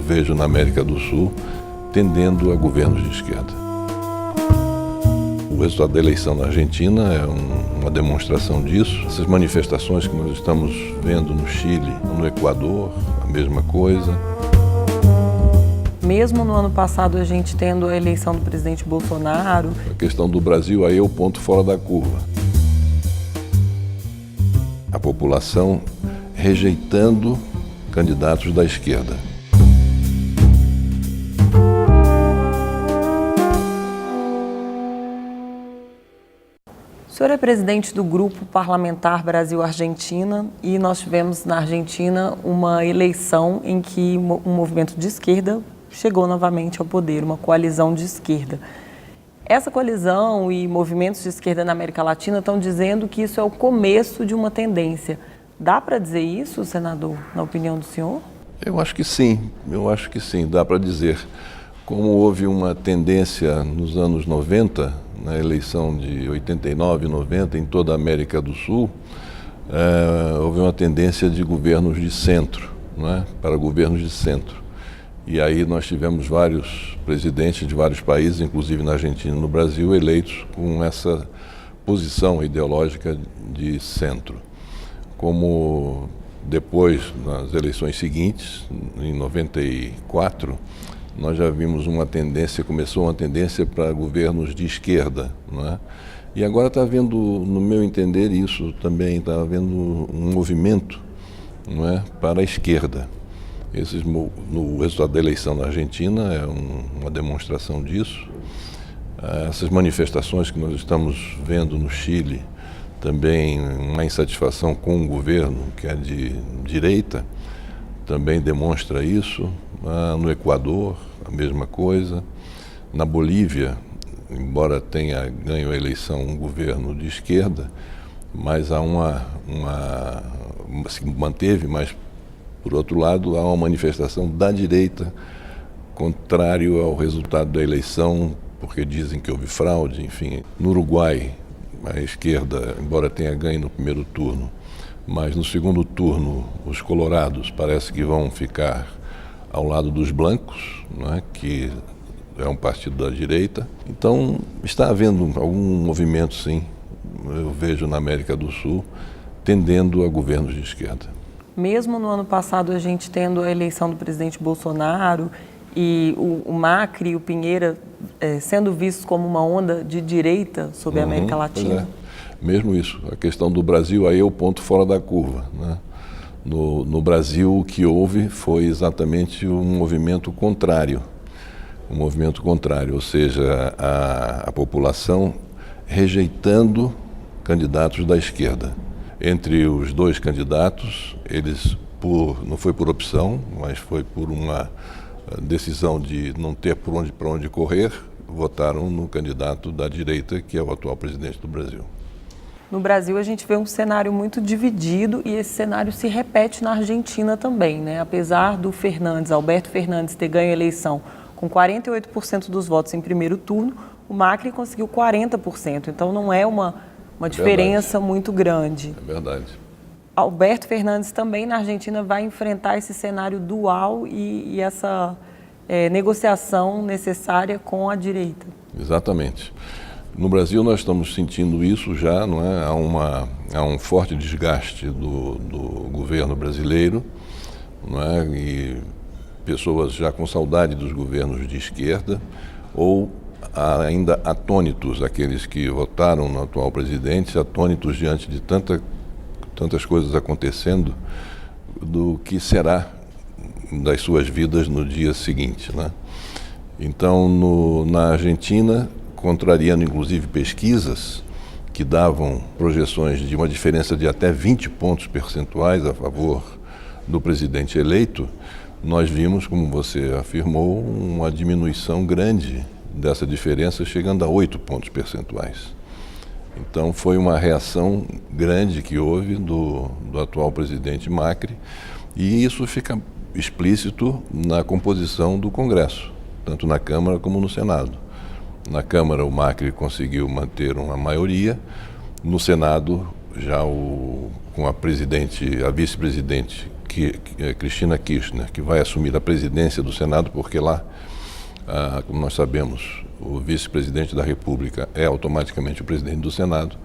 vejo na América do Sul tendendo a governos de esquerda. O resultado da eleição na Argentina é uma demonstração disso. Essas manifestações que nós estamos vendo no Chile, no Equador, a mesma coisa. Mesmo no ano passado a gente tendo a eleição do presidente Bolsonaro. A questão do Brasil aí é o ponto fora da curva. A população rejeitando candidatos da esquerda. O senhor é presidente do Grupo Parlamentar Brasil-Argentina e nós tivemos na Argentina uma eleição em que um movimento de esquerda chegou novamente ao poder, uma coalizão de esquerda. Essa coalizão e movimentos de esquerda na América Latina estão dizendo que isso é o começo de uma tendência. Dá para dizer isso, senador, na opinião do senhor? Eu acho que sim, dá para dizer. Como houve uma tendência nos anos 90, na eleição de 89 e 90 em toda a América do Sul, houve uma tendência de governos de centro, não é? Para governos de centro. E aí nós tivemos vários presidentes de vários países, inclusive na Argentina e no Brasil, eleitos com essa posição ideológica de centro. Como depois, nas eleições seguintes, em 94, nós já vimos começou uma tendência para governos de esquerda, não é? E agora está havendo, no meu entender, isso também, está havendo um movimento, não é, para a esquerda. No resultado da eleição na Argentina é uma demonstração disso. Essas manifestações que nós estamos vendo no Chile, também uma insatisfação com o governo, que é de direita, também demonstra isso. No Equador, a mesma coisa. Na Bolívia, embora tenha ganho a eleição um governo de esquerda, mas há se manteve, mas, por outro lado, há uma manifestação da direita contrário ao resultado da eleição, porque dizem que houve fraude, enfim. No Uruguai, a esquerda, embora tenha ganho no primeiro turno, mas no segundo turno os colorados parece que vão ficar ao lado dos blancos, não é? Que é um partido da direita. Então está havendo algum movimento, sim, eu vejo na América do Sul, tendendo a governos de esquerda. Mesmo no ano passado a gente tendo a eleição do presidente Bolsonaro e o Macri e o Pinheira sendo vistos como uma onda de direita sobre a América Latina. Mesmo isso, a questão do Brasil aí é o ponto fora da curva, né? No Brasil, o que houve foi exatamente um movimento contrário, ou seja, a população rejeitando candidatos da esquerda. Entre os dois candidatos, eles, não foi por opção, mas foi por uma decisão de não ter para onde correr, votaram no candidato da direita, que é o atual presidente do Brasil. No Brasil, a gente vê um cenário muito dividido e esse cenário se repete na Argentina também, né? Apesar do Alberto Fernandes, ter ganho a eleição com 48% dos votos em primeiro turno, o Macri conseguiu 40%. Então, não é uma diferença muito grande. É verdade. Alberto Fernandes também na Argentina vai enfrentar esse cenário dual e essa negociação necessária com a direita. Exatamente. No Brasil nós estamos sentindo isso já, não é? Há um forte desgaste do governo brasileiro, não é? E pessoas já com saudade dos governos de esquerda ou ainda atônitos, aqueles que votaram no atual presidente, atônitos diante de tantas coisas acontecendo, do que será das suas vidas no dia seguinte, né? Então, na Argentina, contrariando inclusive pesquisas que davam projeções de uma diferença de até 20 pontos percentuais a favor do presidente eleito, nós vimos, como você afirmou, uma diminuição grande dessa diferença, chegando a 8 pontos percentuais. Então foi uma reação grande que houve do atual presidente Macri, e isso fica explícito na composição do Congresso, tanto na Câmara como no Senado. Na Câmara, o Macri conseguiu manter uma maioria. No Senado, já com a vice-presidente Cristina Kirchner, que vai assumir a presidência do Senado, porque lá, como nós sabemos, o vice-presidente da República é automaticamente o presidente do Senado.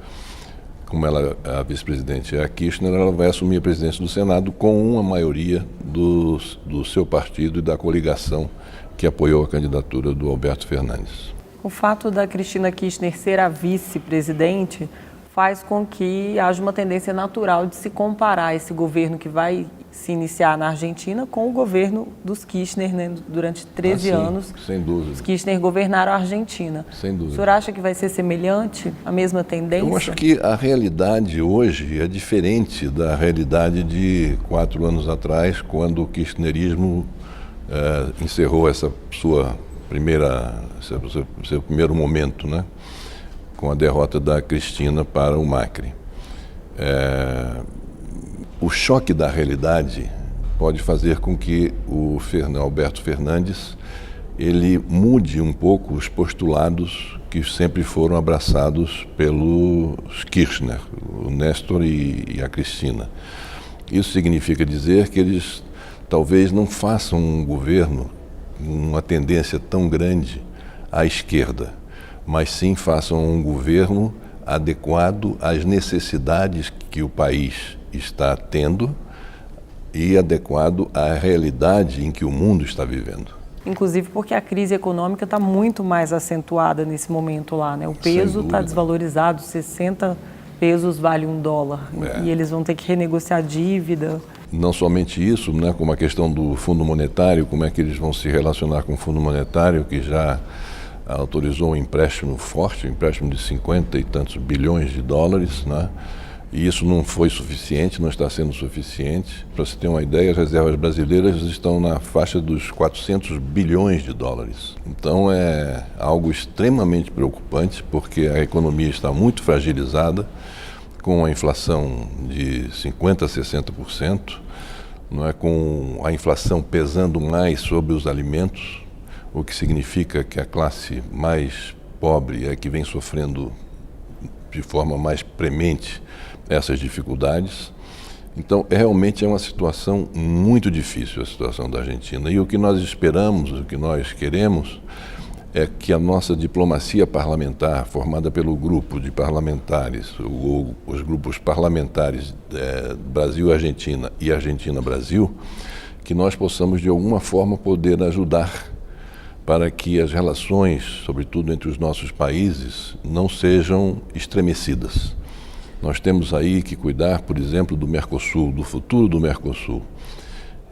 Como a vice-presidente é a Kirchner, ela vai assumir a presidência do Senado com uma maioria do seu partido e da coligação que apoiou a candidatura do Alberto Fernandes. O fato da Cristina Kirchner ser a vice-presidente faz com que haja uma tendência natural de se comparar esse governo que vai se iniciar na Argentina com o governo dos Kirchner, né? Durante 13 anos. Sem dúvida. Os Kirchner governaram a Argentina. Sem dúvida. O senhor acha que vai ser semelhante, a mesma tendência? Eu acho que a realidade hoje é diferente da realidade de 4 anos atrás, quando o kirchnerismo encerrou seu primeiro momento, né? Com a derrota da Cristina para o Macri. O choque da realidade pode fazer com que o Alberto Fernandes ele mude um pouco os postulados que sempre foram abraçados pelos Kirchner, o Néstor e a Cristina. Isso significa dizer que eles talvez não façam um governo com uma tendência tão grande à esquerda, mas sim façam um governo adequado às necessidades que o país está tendo e adequado à realidade em que o mundo está vivendo. Inclusive porque a crise econômica está muito mais acentuada nesse momento lá, né? O peso está desvalorizado, 60 pesos vale $1. E eles vão ter que renegociar a dívida. Não somente isso, né, como a questão do Fundo Monetário, como é que eles vão se relacionar com o Fundo Monetário, que já autorizou um empréstimo forte, um empréstimo de 50 e tantos bilhões de dólares, né? E isso não foi suficiente, não está sendo suficiente. Para você ter uma ideia, as reservas brasileiras estão na faixa dos 400 bilhões de dólares. Então é algo extremamente preocupante, porque a economia está muito fragilizada, com a inflação de 50% a 60%, não é? Com a inflação pesando mais sobre os alimentos, o que significa que a classe mais pobre é que vem sofrendo de forma mais premente essas dificuldades. Então, realmente é uma situação muito difícil a situação da Argentina. E o que nós esperamos, o que nós queremos, é que a nossa diplomacia parlamentar, formada pelo grupo de parlamentares, os grupos parlamentares Brasil-Argentina e Argentina-Brasil, que nós possamos de alguma forma poder ajudar para que as relações, sobretudo entre os nossos países, não sejam estremecidas. Nós temos aí que cuidar, por exemplo, do Mercosul, do futuro do Mercosul.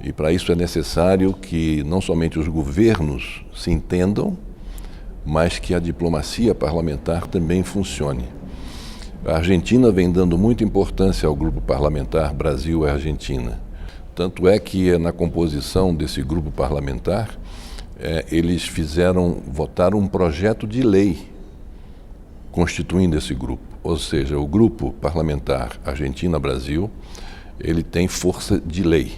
E para isso é necessário que não somente os governos se entendam, mas que a diplomacia parlamentar também funcione. A Argentina vem dando muita importância ao grupo parlamentar Brasil e Argentina. Tanto é que na composição desse grupo parlamentar, eles votaram um projeto de lei constituindo esse grupo. Ou seja, o grupo parlamentar Argentina-Brasil, ele tem força de lei.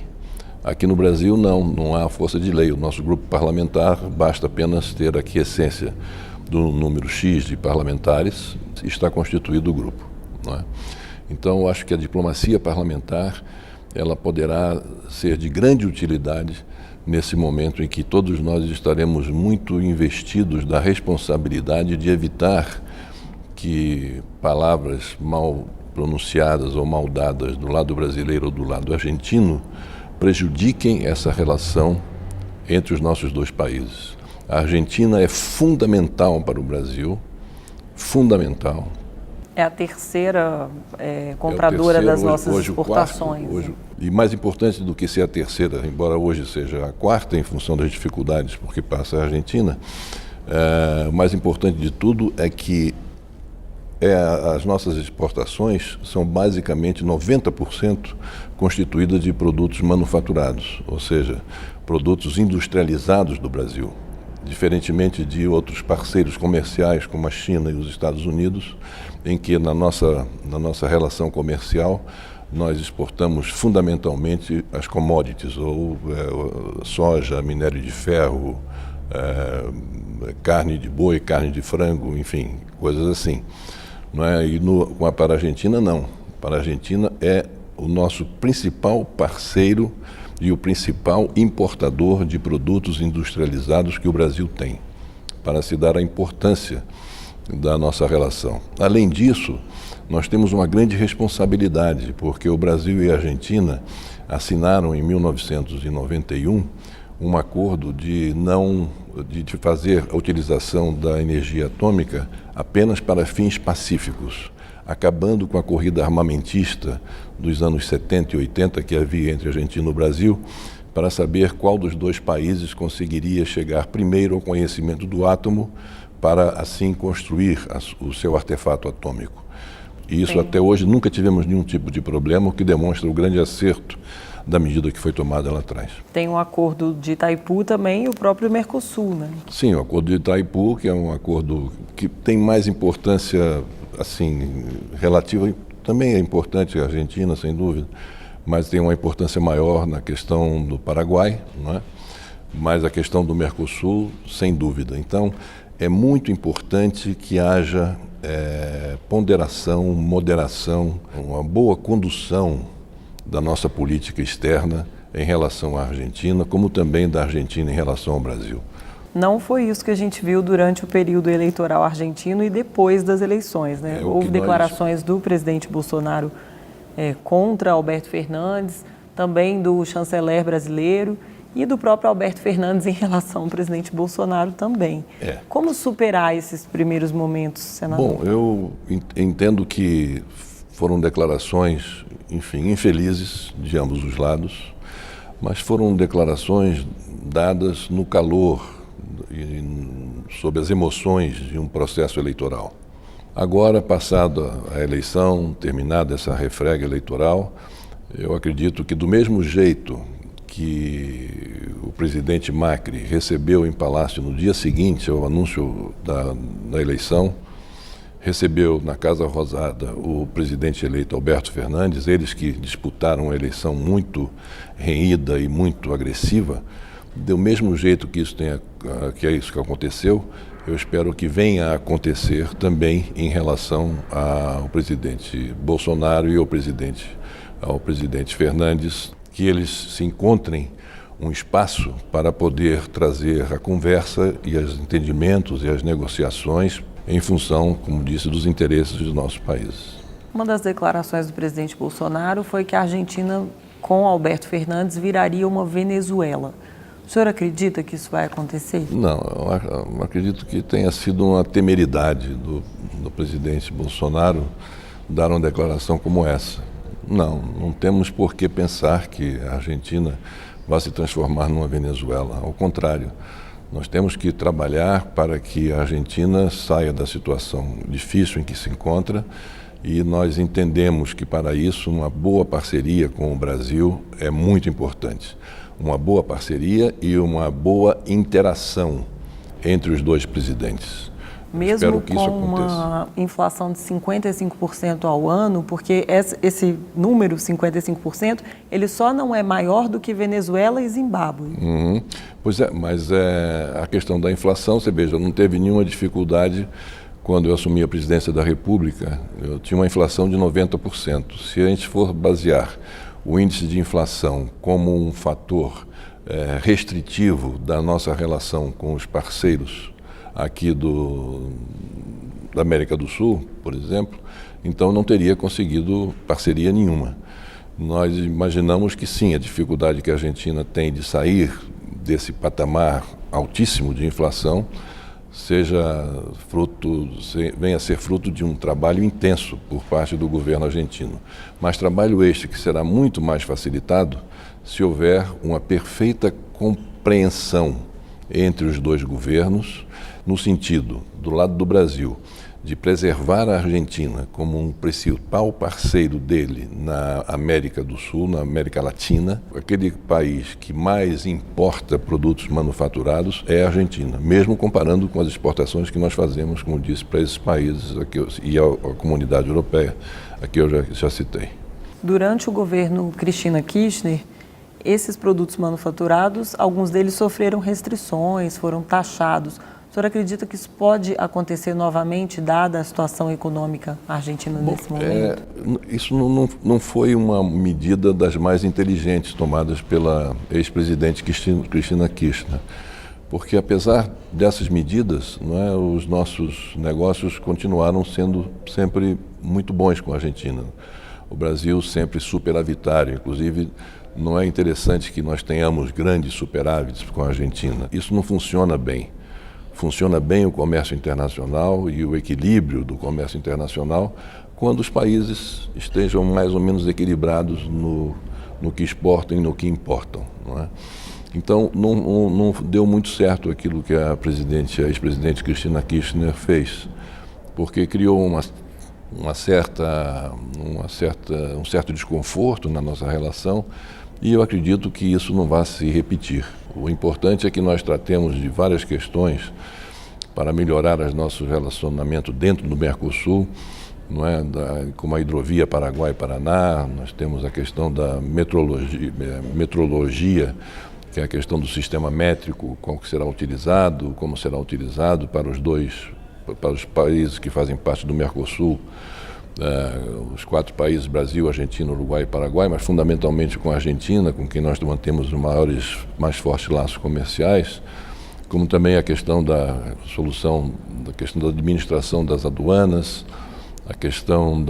Aqui no Brasil não há força de lei. O nosso grupo parlamentar basta apenas ter a quiescência do número X de parlamentares e está constituído o grupo, não é? Então, eu acho que a diplomacia parlamentar ela poderá ser de grande utilidade nesse momento em que todos nós estaremos muito investidos da responsabilidade de evitar que palavras mal pronunciadas ou mal dadas do lado brasileiro ou do lado argentino prejudiquem essa relação entre os nossos dois países. A Argentina é fundamental para o Brasil, fundamental. É a terceira compradora das nossas exportações. E mais importante do que ser a terceira, embora hoje seja a quarta em função das dificuldades porque passa a Argentina, o mais importante de tudo é que as nossas exportações são basicamente 90% constituídas de produtos manufaturados, ou seja, produtos industrializados do Brasil. Diferentemente de outros parceiros comerciais como a China e os Estados Unidos, em que na nossa relação comercial nós exportamos fundamentalmente as commodities, ou soja, minério de ferro, carne de boi, carne de frango, enfim, coisas assim. Não é? E para a Argentina, não. Para a Argentina é o nosso principal parceiro e o principal importador de produtos industrializados que o Brasil tem, para se dar a importância da nossa relação. Além disso, nós temos uma grande responsabilidade, porque o Brasil e a Argentina assinaram em 1991 um acordo de fazer a utilização da energia atômica apenas para fins pacíficos, acabando com a corrida armamentista dos anos 70 e 80 que havia entre a Argentina e o Brasil, para saber qual dos dois países conseguiria chegar primeiro ao conhecimento do átomo para assim construir o seu artefato atômico. E isso até hoje nunca tivemos nenhum tipo de problema, o que demonstra o grande acerto da medida que foi tomada lá atrás. Tem um acordo de Itaipu também e o próprio Mercosul, né? Sim, o acordo de Itaipu, que é um acordo que tem mais importância, assim, relativa, também é importante a Argentina, sem dúvida, mas tem uma importância maior na questão do Paraguai, não é? Mas a questão do Mercosul, sem dúvida. Então, é muito importante que haja ponderação, moderação, uma boa condução da nossa política externa em relação à Argentina, como também da Argentina em relação ao Brasil. Não foi isso que a gente viu durante o período eleitoral argentino e depois das eleições, né? Houve declarações do presidente Bolsonaro contra Alberto Fernandes, também do chanceler brasileiro e do próprio Alberto Fernandes em relação ao presidente Bolsonaro também. Como superar esses primeiros momentos, senador? Bom, eu entendo que foram declarações, enfim, infelizes de ambos os lados, mas foram declarações dadas no calor e sob as emoções de um processo eleitoral. Agora, passada a eleição, terminada essa refrega eleitoral, eu acredito que do mesmo jeito que o presidente Macri recebeu em Palácio no dia seguinte ao anúncio da eleição, recebeu na Casa Rosada o presidente eleito Alberto Fernandes, eles que disputaram a eleição muito renhida e muito agressiva, do mesmo jeito que é isso que aconteceu, eu espero que venha a acontecer também em relação ao presidente Bolsonaro e ao presidente Fernandes, que eles se encontrem um espaço para poder trazer a conversa e os entendimentos e as negociações em função, como disse, dos interesses dos nossos países. Uma das declarações do presidente Bolsonaro foi que a Argentina, com Alberto Fernandes, viraria uma Venezuela. O senhor acredita que isso vai acontecer? Não, eu acredito que tenha sido uma temeridade do presidente Bolsonaro dar uma declaração como essa. Não temos por que pensar que a Argentina vai se transformar numa Venezuela. Ao contrário, nós temos que trabalhar para que a Argentina saia da situação difícil em que se encontra e nós entendemos que para isso uma boa parceria com o Brasil é muito importante. Uma boa parceria e uma boa interação entre os dois presidentes. Mesmo com uma inflação de 55% ao ano, porque esse número, 55%, ele só não é maior do que Venezuela e Zimbábue. Pois é, mas a questão da inflação, você veja, não teve nenhuma dificuldade quando eu assumi a presidência da República. Eu tinha uma inflação de 90%. Se a gente for basear o índice de inflação como um fator restritivo da nossa relação com os parceiros aqui da América do Sul, por exemplo, então não teria conseguido parceria nenhuma. Nós imaginamos que sim, a dificuldade que a Argentina tem de sair desse patamar altíssimo de inflação venha a ser fruto de um trabalho intenso por parte do governo argentino. Mas trabalho este que será muito mais facilitado se houver uma perfeita compreensão entre os dois governos, no sentido, do lado do Brasil, de preservar a Argentina como um principal parceiro dele na América do Sul, na América Latina. Aquele país que mais importa produtos manufaturados é a Argentina, mesmo comparando com as exportações que nós fazemos, como disse, para esses países e a comunidade europeia, aqui eu já citei. Durante o governo Cristina Kirchner, esses produtos manufaturados, alguns deles sofreram restrições, foram taxados. O senhor acredita que isso pode acontecer novamente, dada a situação econômica argentina nesse momento? Isso não foi uma medida das mais inteligentes tomadas pela ex-presidente Cristina Kirchner, porque apesar dessas medidas, os nossos negócios continuaram sendo sempre muito bons com a Argentina. O Brasil sempre superavitário, inclusive não é interessante que nós tenhamos grandes superávites com a Argentina. Isso não funciona bem. Funciona bem o comércio internacional e o equilíbrio do comércio internacional quando os países estejam mais ou menos equilibrados no que exportam e no que importam. Não é? Então, não deu muito certo aquilo que a ex-presidente Cristina Kirchner fez, porque criou um certo desconforto na nossa relação, e eu acredito que isso não vai se repetir. O importante é que nós tratemos de várias questões para melhorar os nossos relacionamentos dentro do Mercosul, como a hidrovia Paraguai-Paraná. Nós temos a questão da metrologia, que é a questão do sistema métrico, como será utilizado para os países que fazem parte do Mercosul, os 4 países, Brasil, Argentina, Uruguai e Paraguai, mas fundamentalmente com a Argentina, com quem nós mantemos os mais fortes laços comerciais, como também a questão da administração das aduanas, a questão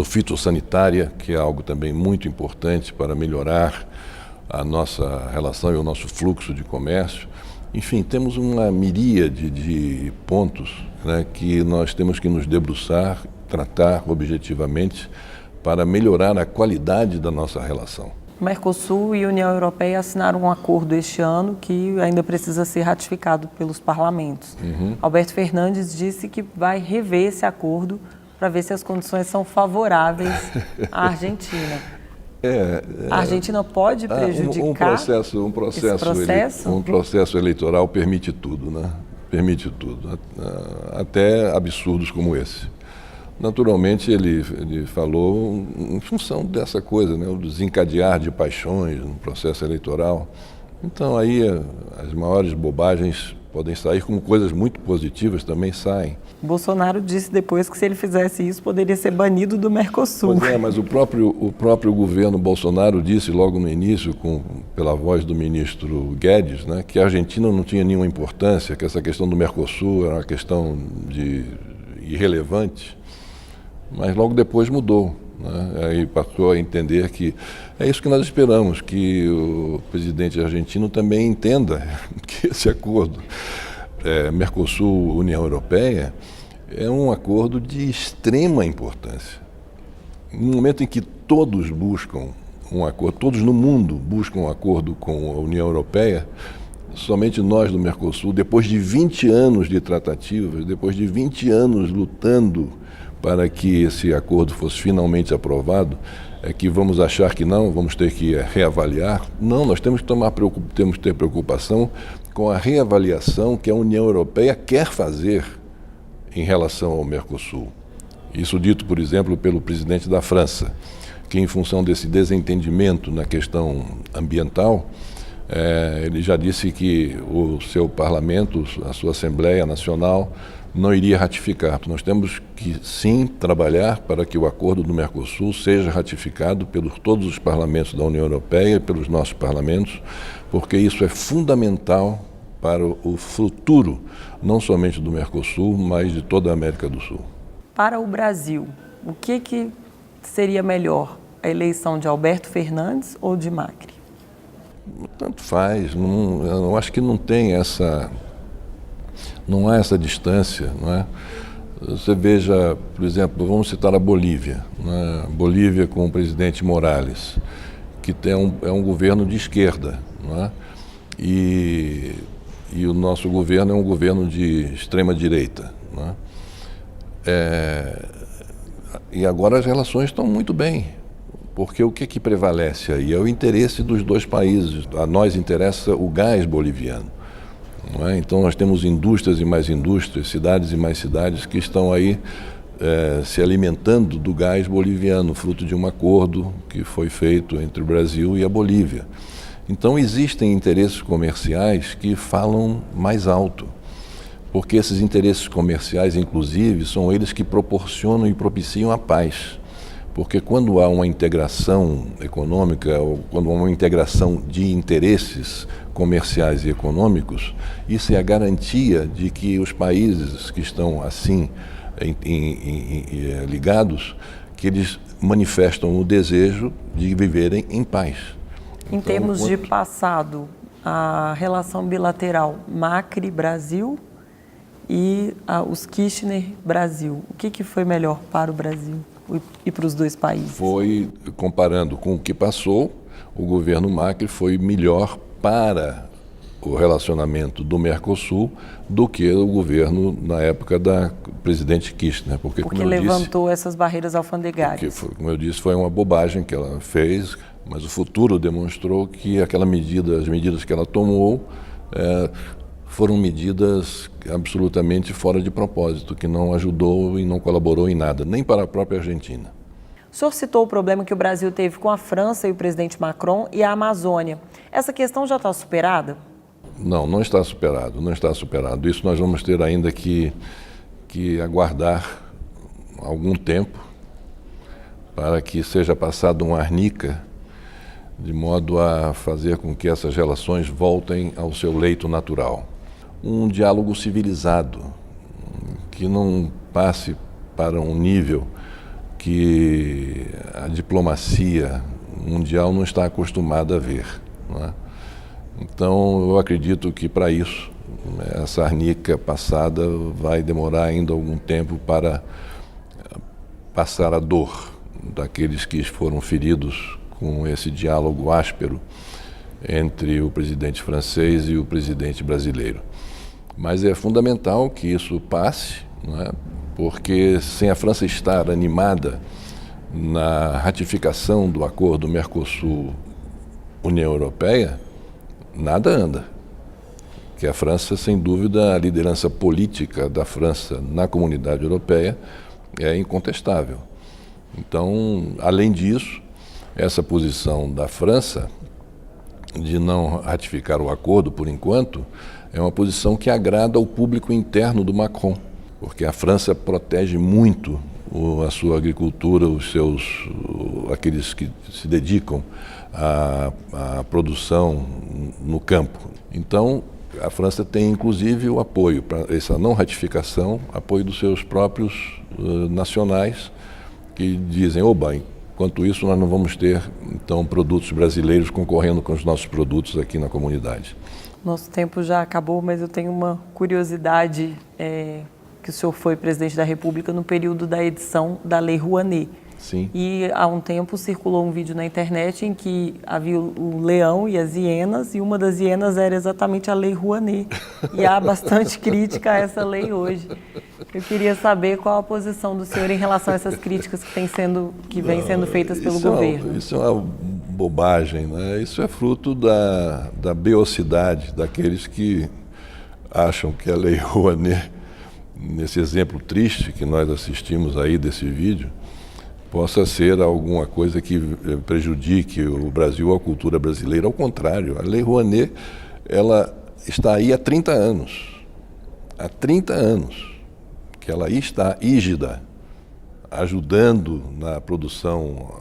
fitossanitária, que é algo também muito importante para melhorar a nossa relação e o nosso fluxo de comércio. Enfim, temos uma miríade de pontos, que nós temos que nos debruçar, tratar objetivamente para melhorar a qualidade da nossa relação. O Mercosul e a União Europeia assinaram um acordo este ano que ainda precisa ser ratificado pelos parlamentos. Alberto Fernandes disse que vai rever esse acordo para ver se as condições são favoráveis à Argentina. A Argentina pode prejudicar um processo eleitoral permite tudo, permite tudo, até absurdos como esse. Naturalmente, ele falou em função dessa coisa, o desencadear de paixões no processo eleitoral. Então, aí as maiores bobagens podem sair, como coisas muito positivas também saem. Bolsonaro disse depois que se ele fizesse isso, poderia ser banido do Mercosul. Pois mas o próprio governo Bolsonaro disse logo no início, pela voz do ministro Guedes, que a Argentina não tinha nenhuma importância, que essa questão do Mercosul era uma questão irrelevante, mas logo depois mudou. Aí passou a entender que é isso que nós esperamos, que o presidente argentino também entenda que esse acordo Mercosul-União Europeia é um acordo de extrema importância. No momento em que todos buscam um acordo, todos no mundo buscam um acordo com a União Europeia, somente nós do Mercosul, depois de 20 anos de tratativas, depois de 20 anos lutando para que esse acordo fosse finalmente aprovado, é que vamos achar que não, vamos ter que reavaliar. Não, nós temos que ter preocupação com a reavaliação que a União Europeia quer fazer em relação ao Mercosul. Isso dito, por exemplo, pelo presidente da França, que em função desse desentendimento na questão ambiental, ele já disse que o seu parlamento, a sua Assembleia Nacional, não iria ratificar. Nós temos que, sim, trabalhar para que o acordo do Mercosul seja ratificado pelos todos os parlamentos da União Europeia e pelos nossos parlamentos, porque isso é fundamental para o futuro, não somente do Mercosul, mas de toda a América do Sul. Para o Brasil, o que seria melhor, a eleição de Alberto Fernandes ou de Macri? Tanto faz, eu acho que não tem não há essa distância, não é? Você veja, por exemplo, vamos citar a Bolívia, Bolívia com o presidente Morales, que é um governo de esquerda, não é? E o nosso governo é um governo de extrema-direita, não é? E agora as relações estão muito bem, porque o que prevalece aí é o interesse dos dois países. A nós interessa o gás boliviano. Não é? Então nós temos indústrias e mais indústrias, cidades e mais cidades que estão aí se alimentando do gás boliviano, fruto de um acordo que foi feito entre o Brasil e a Bolívia. Então existem interesses comerciais que falam mais alto, porque esses interesses comerciais, inclusive, são eles que proporcionam e propiciam a paz. Porque quando há uma integração econômica, ou quando há uma integração de interesses comerciais e econômicos, isso é a garantia de que os países que estão assim ligados, que eles manifestam o desejo de viverem em paz. Em termos de passado, a relação bilateral Macri-Brasil e os Kirchner-Brasil, o que foi melhor para o Brasil e para os dois países? Foi, comparando com o que passou, o governo Macri foi melhor para o relacionamento do Mercosul do que o governo na época da presidente Kirchner. Porque levantou essas barreiras alfandegárias. Como eu disse, foi uma bobagem que ela fez, mas o futuro demonstrou que as medidas que ela tomou foram medidas absolutamente fora de propósito, que não ajudou e não colaborou em nada, nem para a própria Argentina. O senhor citou o problema que o Brasil teve com a França e o presidente Macron e a Amazônia. Essa questão já está superada? Não, não está superado, não está superado. Isso nós vamos ter ainda que aguardar algum tempo para que seja passado um arnica, de modo a fazer com que essas relações voltem ao seu leito natural. Um diálogo civilizado, que não passe para um nível que a diplomacia mundial não está acostumada a ver, não é? Então, eu acredito que para isso, essa arnica passada vai demorar ainda algum tempo para passar a dor daqueles que foram feridos com esse diálogo áspero entre o presidente francês e o presidente brasileiro. Mas é fundamental que isso passe, não é? Porque sem a França estar animada na ratificação do acordo Mercosul-União Europeia, nada anda. Que a França, sem dúvida, a liderança política da França na comunidade europeia é incontestável. Então, além disso, essa posição da França de não ratificar o acordo por enquanto é uma posição que agrada ao público interno do Macron, porque a França protege muito a sua agricultura, aqueles que se dedicam à produção no campo. Então, a França tem inclusive o apoio para essa não ratificação, apoio dos seus próprios nacionais, que dizem, enquanto isso nós não vamos ter então produtos brasileiros concorrendo com os nossos produtos aqui na comunidade. Nosso tempo já acabou, mas eu tenho uma curiosidade, que o senhor foi presidente da República no período da edição da Lei Rouanet. Sim. E há um tempo circulou um vídeo na internet em que havia o leão e as hienas, e uma das hienas era exatamente a Lei Rouanet. E há bastante crítica a essa lei hoje. Eu queria saber qual a posição do senhor em relação a essas críticas que vêm sendo feitas pelo governo. Isso é uma bobagem, né? Isso é fruto da beocidade daqueles que acham que a Lei Rouanet, nesse exemplo triste que nós assistimos aí desse vídeo, possa ser alguma coisa que prejudique o Brasil ou a cultura brasileira. Ao contrário, a Lei Rouanet, ela está aí há 30 anos. Há 30 anos que ela está rígida, ajudando na produção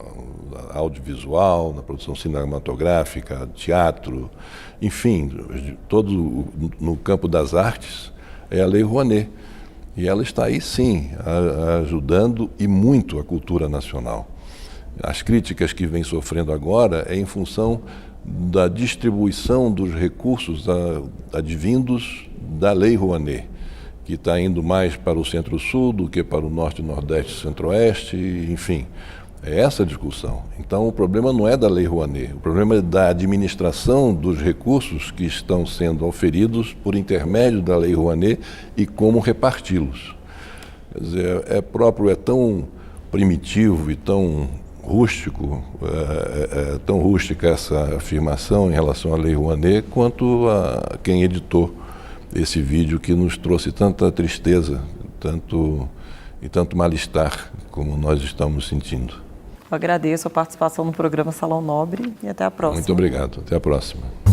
audiovisual, na produção cinematográfica, teatro, enfim, todo no campo das artes, é a Lei Rouanet. E ela está aí, sim, ajudando e muito a cultura nacional. As críticas que vem sofrendo agora é em função da distribuição dos recursos advindos da Lei Rouanet, que está indo mais para o Centro-Sul do que para o Norte, Nordeste e Centro-Oeste, enfim. É essa a discussão. Então, o problema não é da Lei Rouanet, o problema é da administração dos recursos que estão sendo auferidos por intermédio da Lei Rouanet e como reparti-los. Quer dizer, é tão primitivo e tão rústico, tão rústica essa afirmação em relação à Lei Rouanet, quanto a quem editou esse vídeo que nos trouxe tanta tristeza e tanto mal-estar como nós estamos sentindo. Eu agradeço a participação no programa Salão Nobre e até a próxima. Muito obrigado. Até a próxima.